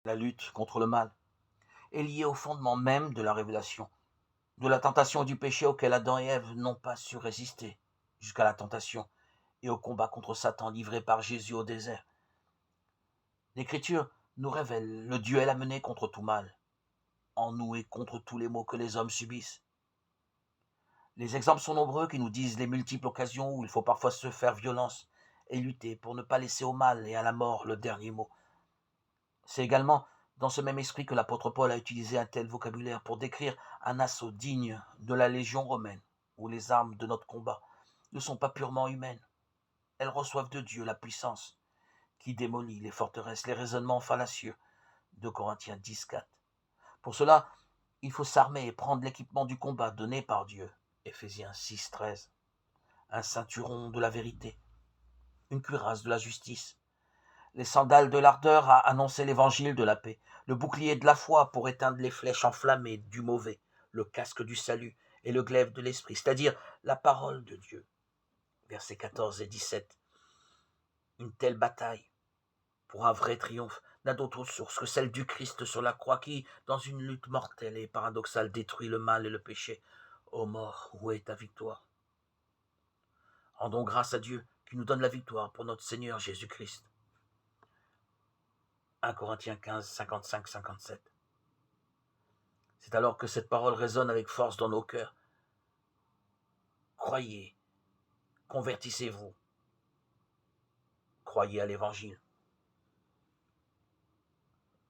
La lutte contre le mal est liée au fondement même de la révélation, de la tentation du péché auquel Adam et Ève n'ont pas su résister, jusqu'à la tentation et au combat contre Satan livré par Jésus au désert. L'Écriture nous révèle le duel à mener contre tout mal, en nous et contre tous les maux que les hommes subissent. Les exemples sont nombreux qui nous disent les multiples occasions où il faut parfois se faire violence et lutter pour ne pas laisser au mal et à la mort le dernier mot. C'est également dans ce même esprit que l'apôtre Paul a utilisé un tel vocabulaire pour décrire un assaut digne de la légion romaine, où les armes de notre combat ne sont pas purement humaines. Elles reçoivent de Dieu la puissance qui démolit les forteresses, les raisonnements fallacieux de Corinthiens 10:4. Pour cela, il faut s'armer et prendre l'équipement du combat donné par Dieu, Éphésiens 6:13. Un ceinturon de la vérité, une cuirasse de la justice, les sandales de l'ardeur à annoncer l'évangile de la paix, le bouclier de la foi pour éteindre les flèches enflammées du mauvais, le casque du salut et le glaive de l'esprit, c'est-à-dire la parole de Dieu. Versets 14 et 17. Une telle bataille, pour un vrai triomphe, n'a d'autre source que celle du Christ sur la croix qui, dans une lutte mortelle et paradoxale, détruit le mal et le péché. Ô mort, où est ta victoire? Rendons grâce à Dieu qui nous donne la victoire pour notre Seigneur Jésus-Christ. 1 Corinthiens 15, 55-57. C'est alors que cette parole résonne avec force dans nos cœurs. Croyez, convertissez-vous, croyez à l'Évangile.